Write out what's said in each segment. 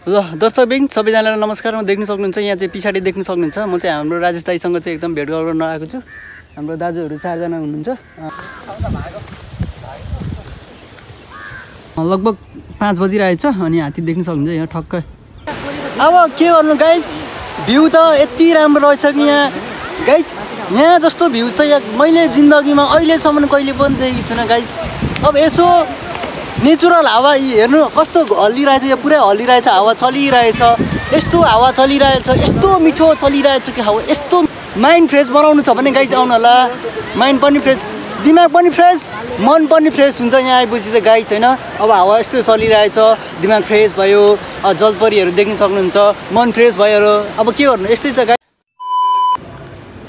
ल दर्शकबिन सबैजनालाई नमस्कार। देख्न सक्नुहुन्छ यहाँ चाहिँ पछाडि देख्न सक्नुहुन्छ म चाहिँ हाम्रो राजेश दाइसँग चाहिँ एकदम भेट गर्न आएको छु। हाम्रो दाजुहरू 4 जना हुनुहुन्छ। लगभग 5 बजिरहेछ अनि हात्ती देख्न सक्नुहुन्छ यहाँ ठक्कै। अब के गर्नु गाइज, भ्यू त यति राम्रो रहेछ कि यहाँ गाइज, यहाँ जस्तो भ्यू त मैले जिन्दगीमा अहिलेसम्म कहिले पनि देखेको छुइनँ गाइज। अब यसो नेचुरल हावा हेर्नु कस्तो हल्लिरहेछ, यो पुरै हल्लिरहेछ, हावा चलिरहेछ, यस्तो हावा चलिरहेछ, यस्तो मिठो चलिरहेछ कि हावा, यस्तो माइन्ड फ्रेस बनाउनु छ भने गाइज आउनु होला। माइन्ड पनि फ्रेस, दिमाग पनि फ्रेस, मन पनि फ्रेस हुन्छ यहाँ आएपछि चाहिँ गाइज होइन। अब हावा यस्तो चलिरहेछ, दिमाग फ्रेस भयो, जलपरीहरू देख्न सक्नुहुन्छ, मन फ्रेस भयो। अब के गर्नु, यस्तै छ गाइज।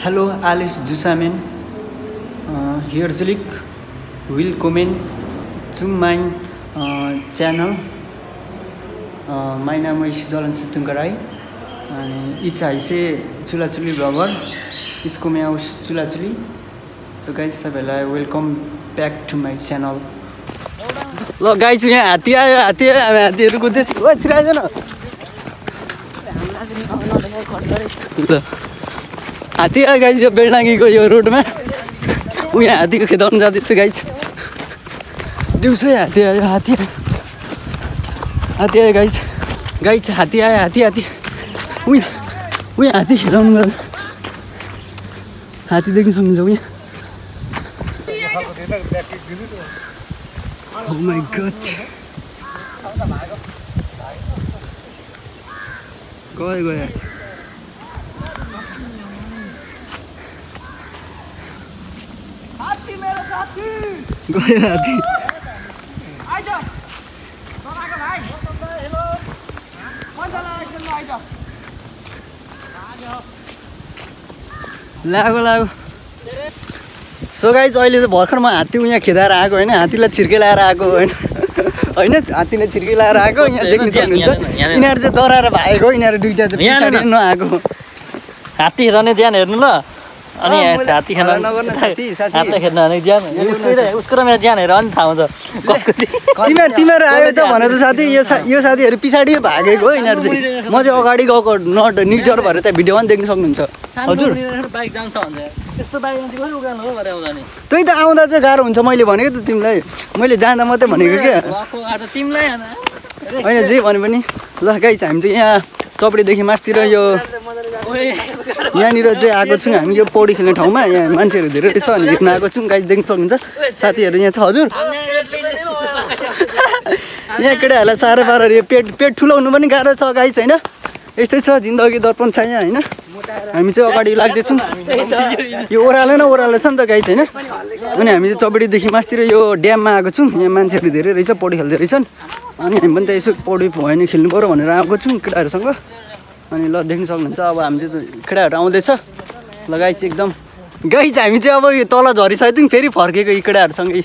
हेलो एलिस जुसामेन हियर जिलिक welcome to my channel. My name is Jalan Situngkarai and it's I say Chula Chuli vlogger. इसको मैं उस चुला चुली। So guys सबैलाई welcome back to my channel. ल गाइस यहाँ हात्ती आयो, हात्तीहरू कुद्दैछ। ओ छिराइज न। ल हात्ती आयो गाइस यो बेलडाङ्गीको यो रोडमा। उ यहाँ हात्तीको खेदाउन जाँदैछ गाइस। दिउँसै हात्ती आयो, हात्ती आयो गाइस। हात्ती आयो, हात्ती उयो हात्ती खेदाउनु गयो। हात्ती देख्न सक्नुहुन्छ उयो। Oh my god, गयो हात्ती। लागो। सो गाइज अहिले चाहिँ भर्खर म हात्ती यहाँ खेदाएर आएको होइन, हात्तीलाई छिर्के लाएर आएको होइन, हात्तीलाई छिर्के लाएर आएको। यहाँ देख्न सक्नुहुन्छ यिनीहरू चाहिँ डराएर भागेको, यिनीहरू दुईटा चाहिँ पछाडि नआएको। हात्ती खेदाउने ज्यान हेर्नु ल, अनि हात्ती खेद्न हात्ती खेद्न भने ज्यान उसको र मेरो ज्यान हेरेर अनि थाहा हुन्छ कसको चाहिँ। तिमीहरू आयो त भने त साथी, यो साथीहरू पछाडि भागेको हो यिनीहरू चाहिँ। म चाहिँ अगाडि गएको नट निडर भएर त्यहाँ भिडियोमा पनि देख्न सक्नुहुन्छ। हजुर बाइक जान्छ भन्छ, यस्तो बाइक जान्छ कसरी उकालो हो भरे आउँदा नि। त्यही त आउँदा चाहिँ गाह्रो हुन्छ। मैले भनेको त तिमीलाई, मैले जाँदा मात्रै भनेको क्या, तिमीलाई होइन जे भने पनि। ल गाइस हामी चाहिँ यहाँ चौपडीदेखि मासतिर यो यहाँनिर चाहिँ आएको छौँ हामी, यो पौडी खेल्ने ठाउँमा। यहाँ मान्छेहरू धेरै रहेछ अनि हेर्न आएको छौँ गाइस, देख्न सक्नुहुन्छ साथीहरू यहाँ छ। हजुर यहाँ केटाहरूलाई साह्रो पारेर यो पेट ठुलो हुनु पनि गाह्रो छ गाइस होइन। यस्तै छ जिन्दगी, दर्पण छ यहाँ होइन। हामी चाहिँ अगाडि लाग्दैछौँ, यो ओह्रालो छ नि त गाइस होइन। अनि हामी चाहिँ चौपडीदेखि मासतिर यो ड्याममा आएको छौँ। यहाँ मान्छेहरू धेरै रहेछ, पौडी खेल्दै रहेछन्। अनि हामी पनि त यसो पौडी भयो भने खेल्नु पऱ्यो भनेर आएको छौँ केटाहरूसँग। अनि ल देख्न सक्नुहुन्छ अब हामी चाहिँ केटाहरू आउँदैछ। ल गाइस एकदम गाइस हामी चाहिँ अब यो तल झरिसक्यौँ, फेरि फर्केको यी केटाहरूसँगै।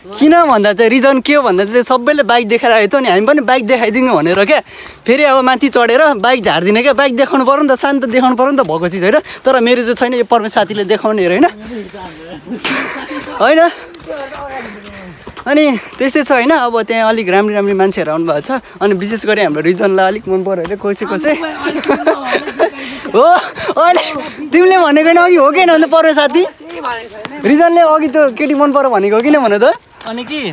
किन भन्दा चाहिँ रिजन के हो भन्दा चाहिँ सबैले बाइक देखाइरहेको थियो, अनि हामी पनि बाइक देखाइदिनु भनेर क्या। फेरि अब माथि चढेर बाइक झार्दिनँ क्या, बाइक देखाउनु पऱ्यो नि त, शान्त देखाउनु पऱ्यो नि त भएको चिज होइन। तर मेरो चाहिँ छैन, यो पर्मे साथीले देखाउने होइन होइन। अनि त्यस्तै छ होइन। अब त्यहाँ अलिक राम्री मान्छेहरू आउनुभएको छ, अनि विशेष गरी हाम्रो रिजनलाई अलिक मन पऱ्यो अरे कसै हो। अहिले तिमीले भनेको नि अघि हो कि होइन पर्यो साथी, रिजनले अघि त्यो केटी मन पऱ्यो भनेको किन भन त। अनि कि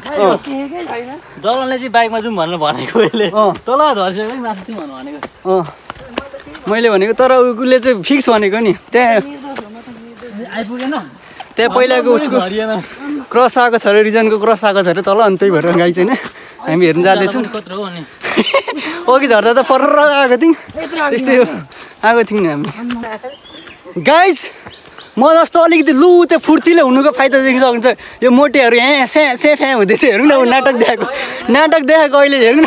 जलनले चाहिँ बाइकमा जाउँ भनेर भनेको, यसले तल झरिसक्यो माथि जाउँ भनेको मैले भनेको। तर उसले चाहिँ फिक्स भनेको नि, त्यहाँ आइपुगेन। त्यहाँ पहिलाको उसको क्रस आएको छ अरे, रिजनको क्रस आएको छ अरे तल, अनि त्यही भएर गाई चाहिँ हामी हेर्नु जाँदैछौँ। अघि झर्दा त फर्र आएको थियौँ, त्यस्तै हो आएको थियौँ नि हामी। गाइज म जस्तो अलिकति लु त्यो फुर्तिले हुनुको फाइदा देख्न सक्नुहुन्छ। यो मोटेहरू यहाँ स्या फ्या हुँदैछ, हेरौँ न ऊ नाटक देखाएको अहिले हेरौँ न।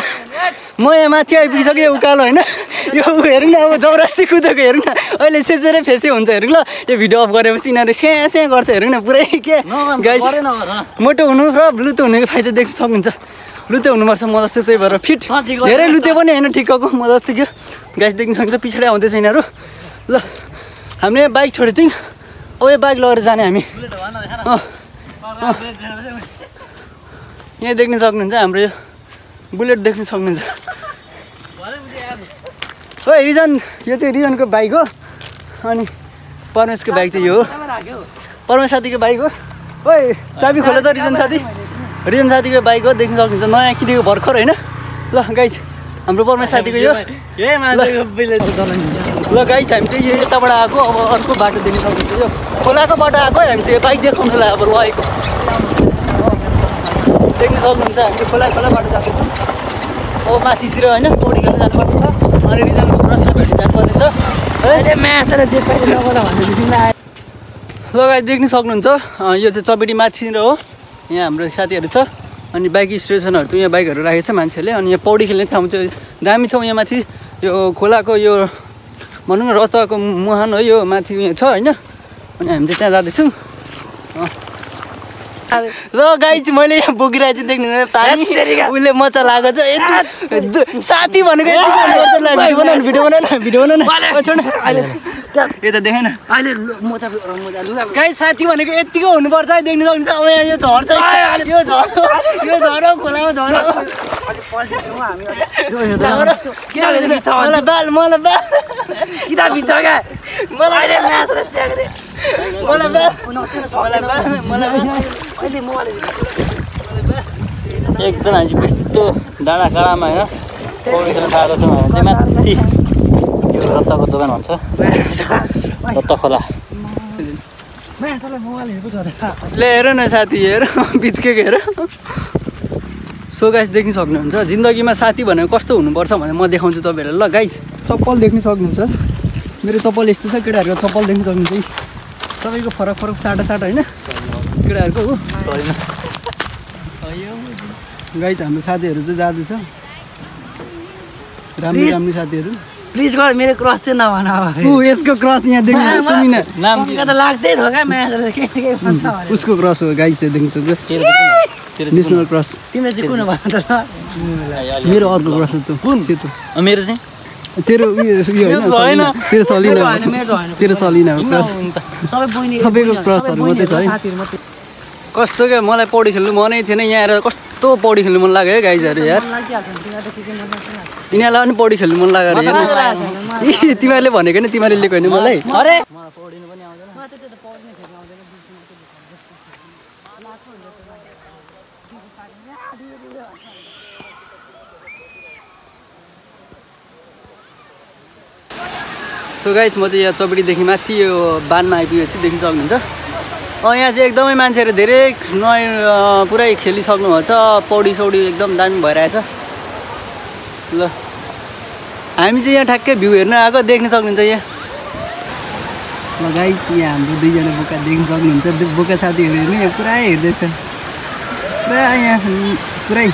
म यहाँ माथि आइपुगिसकेँ यो उकालो होइन, यो हेरौँ न अब जबरजस्ती कुदेको हेरौँ न। अहिले सेचेरै फेसै हुन्छ हेरौँ ल, यो भिडियो अफ गरेपछि यिनीहरू स्या गर्छ हेरौँ न पुरै के। गाइस मोटो हुनु र लुतो हुनुको फाइदा देख्न सक्नुहुन्छ। लुते हुनुपर्छ म जस्तै, त्यही भएर फिट धेरै लुते पनि होइन ठिक्कको म जस्तो क्या। गाइस देख्न सक्नुहुन्छ पछाडि आउँदैछ यिनीहरू। ल हामीले बाइक छोडेको थियौँ, अब यो बाइक लगेर जाने हामी। यहाँ देख्न सक्नुहुन्छ हाम्रो यो बुलेट देख्न सक्नुहुन्छ। ओइ रिजन यो चाहिँ रिजनको बाइक हो अनि परमेशको बाइक चाहिँ यो हो परमेश साथीको बाइक हो ओइ चाबी खोले त रिजन साथीको बाइक हो देख्न सक्नुहुन्छ नयाँ किनेको भर्खर होइन ल गाइज हाम्रो परमेश साथीको यो ल गाइज हामी चाहिँ यो यताबाट आएको अब अर्को बाटो देख्न सक्नुहुन्छ यो खोलाको बाटो आएको हामी चाहिँ यो बाइक देखाउनुलाई अब लगेको देख्न सक्नुहुन्छ हामीले खोला बाटो जाँदैछौँ अब माथितिर होइन पौडी खेल्न जानुपर्ने छ अनि रिजनको क्रसलाई भेट्न जानुपर्ने छ ल गाइज देख्न सक्नुहुन्छ यो चाहिँ चपेटी माथितिर हो यहाँ हाम्रो साथीहरू छ अनि बाइक स्टेसनहरू चाहिँ यहाँ बाइकहरू राखेको छ मान्छेले अनि यहाँ पौडी खेल्ने ठाउँ चाहिँ दामी छ यहाँ माथि यो खोलाको यो भनौँ न रथको मुहान हो यो माथि यहाँ छ होइन अनि हामी चाहिँ त्यहाँ जाँदैछौँ ल गाइज मैले यहाँ बोकिरहेको छु देख्नु पानी उसले मजा लागेको छ यति साथी भनेको भिडियो बनाउन यता देखेन अहिले गाइज साथी भनेको यतिको हुनुपर्छ है देख्नु सक्नुहुन्छ अब यहाँ यो झर्छ यो झर खोलामा झर एकदम हामी त्यस्तो डाँडाकाँडामा होइन पौडी खेल्न पाएको छौँ भने चाहिँ माथि यो रत्ताको दोकान भन्छ रत्ता खोला ले हेर न साथी हेर बिचकेको हेर सो गाइस देख्न सक्नुहुन्छ जिन्दगीमा साथी भनेको कस्तो हुनुपर्छ भने म देखाउँछु तपाईँहरूलाई ल गाइस चप्पल देख्न सक्नुहुन्छ मेरो चप्पल यस्तो छ केटाहरूको चप्पल देख्न सक्नुहुन्छ सबैको फरक साटा होइन केटाहरूको हो गाइस हाम्रो साथीहरू चाहिँ जाँदैछ राम्रो साथीहरू प्लिज गर मेरो क्रस चाहिँ नभन यसको क्रस यहाँ देख्नु सुनिन नाम त लाग्दै थियो क्या म्याचले के भन्छ उसको क्रस हो गाइस चाहिँ देख्न सक्छ नेसनल क्रस तिमीले चाहिँ कुन भन त मेरो अर्को क्रस हो कुन सेतो मेरो चाहिँ तेरो होइन तेरो सलिना क्रस सबैको क्रसहरू मात्रै छ है कस्तो क्या मलाई पौडी खेल्नु मनै थिएन यहाँ आएर कस्तो पौडी खेल्नु मन लाग्यो है गाइजहरू यार यिनीहरूलाई पनि पौडी खेल्नु मन लाग्यो अरे हेर्नु तिमीहरूले भनेको नि तिमीहरूले लिएको होइन मलाई सो गाइस म चाहिँ यहाँ चौपडीदेखि माथि यो बानमा आइपुगेको छु देख्न सक्नुहुन्छ यहाँ चाहिँ एकदमै मान्छेहरू धेरै पुरै खेलिसक्नुभएको छ पौडी सौडी एकदम दामी भइरहेछ ल हामी चाहिँ यहाँ ठ्याक्कै भ्यू हेर्न आएको देख्न सक्नुहुन्छ यहाँ ल गाइस यहाँ हाम्रो दुईजना बोका देख्न सक्नुहुन्छ बोका साथीहरू हेर्नु यहाँ पुरा हेर्दैछ पुरा यहाँ पुरै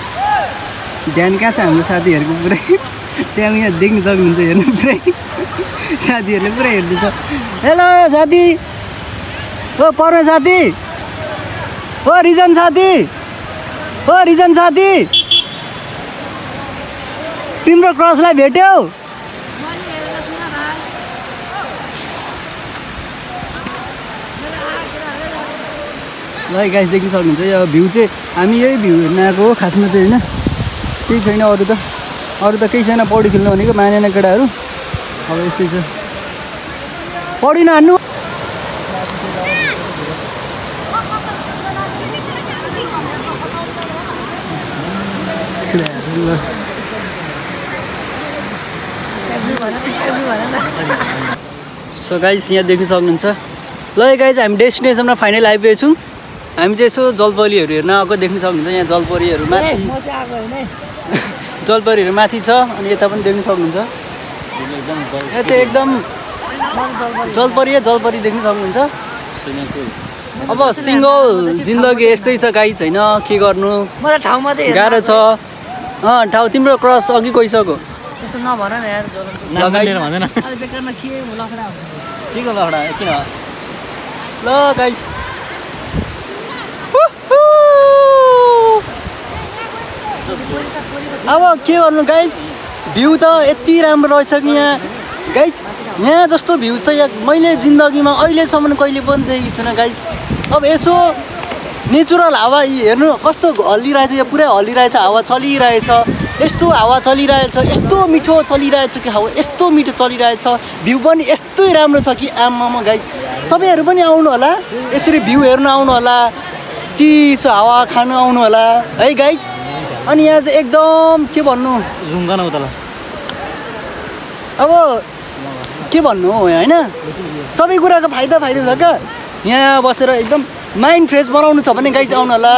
ध्यान कहाँ छ हाम्रो साथीहरूको पुरै त्यहाँ यहाँ देख्न सक्नुहुन्छ हेर्नु पुरै साथीहरूले पुरा हेर्दैछ हेलो साथी ओ पर्व साथी ओ रिजन साथी तिम्रो क्रसलाई भेट्यौ ल गाइस देख्न सक्नुहुन्छ यो भ्यू चाहिँ हामी यही भ्यू हेर्न आएको हो खासमा चाहिँ होइन केही छैन अरू त केही छैन पौडी खेल्नु भनेको मानेन केटाहरू अब यस्तै छ पौडी नहान्नु सो गाइस यहाँ देख्न सक्नुहुन्छ ल गाइस हामी डेस्टिनेसनमा फाइनल आइपुगेको छौँ हामी चाहिँ यसो जलपरीहरू हेर्न आएको देख्न सक्नुहुन्छ यहाँ जलपरीहरू माथि जलपरीहरू माथि छ अनि यता पनि देख्न सक्नुहुन्छ यहाँ चाहिँ एकदम जलपरी देख्न सक्नुहुन्छ अब सिङ्गल जिन्दगी यस्तै छ गाइस होइन के गर्नु गाह्रो छ ठाउँ तिम्रो क्रस अघि गइसक्यो त्यस्तो नभन न यार ल गाइस अब के गर्नु गाइस भ्यू त यति राम्रो रहेछ कि यहाँ गाइस यहाँ जस्तो भ्यू त यहाँ मैले जिन्दगीमा अहिलेसम्म कहिले पनि देखेको छुइनँ गाइस अब यसो नेचुरल हावा हेर्नु कस्तो हल्लिरहेछ, यो पुरै हल्लिरहेछ, हावा चलिरहेछ, यस्तो हावा चलिरहेछ, यस्तो मिठो चलिरहेछ कि हावा यस्तो मिठो चलिरहेछ, भ्यू पनि यस्तै राम्रो छ कि आमामा गाइज। तपाईँहरू पनि आउनु होला, यसरी भ्यू हेर्न आउनु होला, चिसो हावा खानु आउनु होला है गाइज। अनि यहाँ चाहिँ एकदम के भन्नु झुङ्गन उतल अब के भन्नु हो होइन, सबै कुराको फाइदा छ क्या। यहाँ बसेर एकदम माइन्ड फ्रेस बनाउनु छ भने गाइज आउनु होला,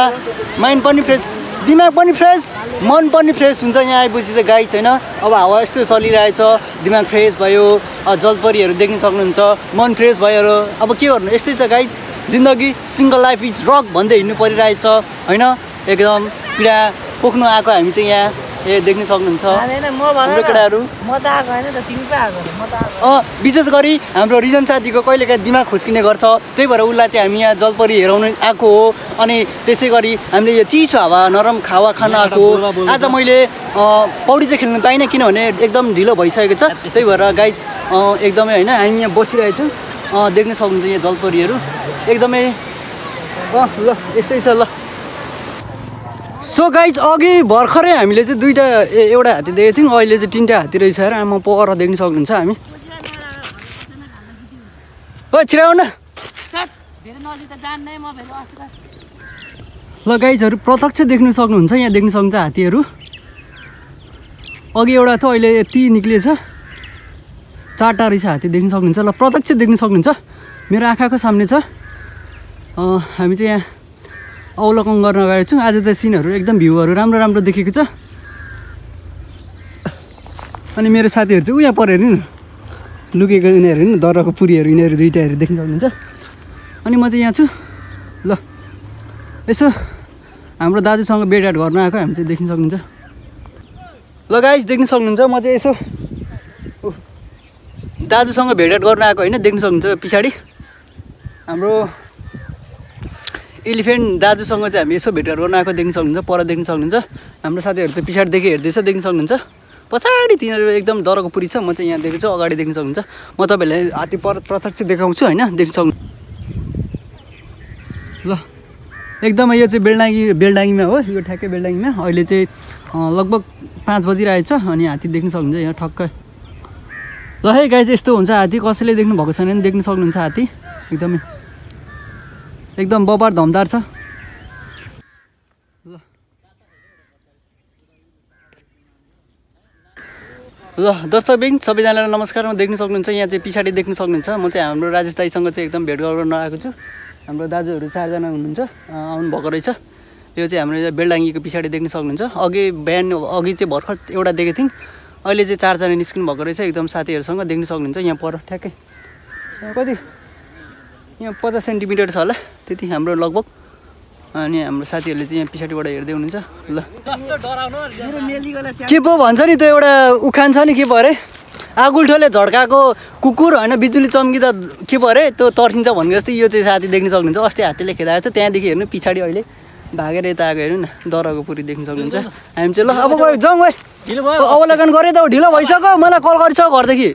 माइन्ड पनि फ्रेस, दिमाग पनि फ्रेस, मन पनि फ्रेस हुन्छ यहाँ आएपछि चाहिँ गाइज होइन। अब हावा यस्तो चलिरहेछ, दिमाग फ्रेस भयो, जलपरीहरू देख्न सक्नुहुन्छ, मन फ्रेस भयो। अब के गर्नु, यस्तै छ गाइज जिन्दगी, सिङ्गल लाइफ इज रक भन्दै हिँड्नु परिरहेछ होइन। एकदम पीडा पोख्नु आएको हामी चाहिँ यहाँ देख्न सक्नुहुन्छ हाम्रो केटाहरू। विशेष गरी हाम्रो रिजन साथीको कहिलेकाहीँ दिमाग खुस्किने गर्छ, त्यही भएर उसलाई चाहिँ हामी यहाँ जलपरी हेराउन आएको हो। अनि त्यसै गरी हामीले यो चिसो हावा नरम हावा खान आएको हो। आज मैले पौडी चाहिँ खेल्नु पाइनँ किनभने एकदम ढिलो भइसकेको छ, त्यही भएर गाइस एकदमै होइन हामी यहाँ बसिरहेछौँ, देख्न सक्नुहुन्छ यहाँ जलपरीहरू एकदमै ल यस्तै छ ल। सो गाइज अघि भर्खरै हामीले चाहिँ एउटा हात्ती देखेको थियौँ, अहिले चाहिँ 3टा हात्ती रहेछ र आमा पर देख्न सक्नुहुन्छ हामी। ओ छिराउ न ल गाइजहरू प्रत्यक्ष देख्न सक्नुहुन्छ, यहाँ देख्न सक्नुहुन्छ हात्तीहरू। अघि एउटा थियो, अहिले यति निक्लिएछ, 4टा रहेछ हात्ती देख्न सक्नुहुन्छ। ल प्रत्यक्ष देख्न सक्नुहुन्छ, मेरो आँखाको सामने छ। हामी चाहिँ यहाँ अवलोकन गर्न गएको छौँ। आज त सिनहरू एकदम भ्यूहरू राम्रो राम्रो देखेको छ। अनि मेरो साथीहरू चाहिँ उहाँ पर हेर्नु न, लुकेको यिनीहरू हेर्नु, दरको पुरीहरू यिनीहरू दुइटाहरू देख्न सक्नुहुन्छ। अनि म चाहिँ यहाँ छु। ल यसो हाम्रो दाजुसँग भेटघाट गर्न आएको हामी चाहिँ देख्न सक्नुहुन्छ। ल गाइस देख्न सक्नुहुन्छ, म चाहिँ यसो दाजुसँग भेटघाट गर्न आएको होइन, देख्न सक्नुहुन्छ पछाडि हाम्रो एलिफेन्ट दाजुसँग चाहिँ हामी यसो भेटघाट गर्न आएको देख्न सक्नुहुन्छ। पर देख्न सक्नुहुन्छ, हाम्रो साथीहरू चाहिँ पछाडिदेखि हेर्दैछ देख्न सक्नुहुन्छ। पछाडि तिनीहरू एकदम दरको पुरी छ, म चाहिँ यहाँ देखेको छु, अगाडि देख्न सक्नुहुन्छ। म तपाईँहरूलाई हात्ती प्रत्यक्ष देखाउँछु होइन, देख्न सक्नु। ल एकदमै यो चाहिँ बेलडाङ्गीमा हो, यो ठ्याक्कै बेलडाङ्गीमा अहिले चाहिँ लगभग 5 बजिरहेछ। अनि हात्ती देख्न सक्नुहुन्छ यहाँ ठक्कै। ल है गाइज यस्तो हुन्छ हात्ती, कसैले देख्नु भएको छैन भने देख्न सक्नुहुन्छ हात्ती एकदम बबार धमदार छ। ल दर्शकबिन सबैजनालाई नमस्कार, म देख्न सक्नुहुन्छ यहाँ चाहिँ पछाडि देख्न सक्नुहुन्छ, म चाहिँ हाम्रो राजेश दाईसँग चाहिँ एकदम भेट गर्न आएको छु। हाम्रो दाजुहरू 4 जना हुनुहुन्छ, आउनु भएको रहेछ। यो चाहिँ हाम्रो बेलडाङ्गीको पछाडि देख्न सक्नुहुन्छ। अघि चाहिँ भर्खर एउटा देखेको थियौँ, अहिले चाहिँ 4 जना निस्किनु भएको रहेछ एकदम साथीहरूसँग देख्न सक्नुहुन्छ। यहाँ पर ठ्याक्कै कति यहाँ 50 सेन्टिमिटर छ होला त्यति हाम्रो लगभग। अनि हाम्रो साथीहरूले चाहिँ यहाँ पछाडिबाट हेर्दै हुनुहुन्छ। ल के पो भन्छ नि त्यो एउटा उखान छ नि, के पो अरे, आगुल्ठोले झड्काएको कुकुर होइन बिजुली चम्किँदा के पो अरे त्यो तर्सिन्छ भन्ने जस्तै यो चाहिँ साथी देख्न सक्नुहुन्छ। अस्ति हात्तीले खेदाएको थियो, त्यहाँदेखि हेर्नु पछाडि अहिले भागेर यता आएको हेर्नु न, दरको पुरी देख्न सक्नुहुन्छ। हामी चाहिँ ल अब गयो जाउँ है, अवलोकन गरेँ त ढिलो भइसक्यो, मलाई कल गरिसक्यो घरदेखि।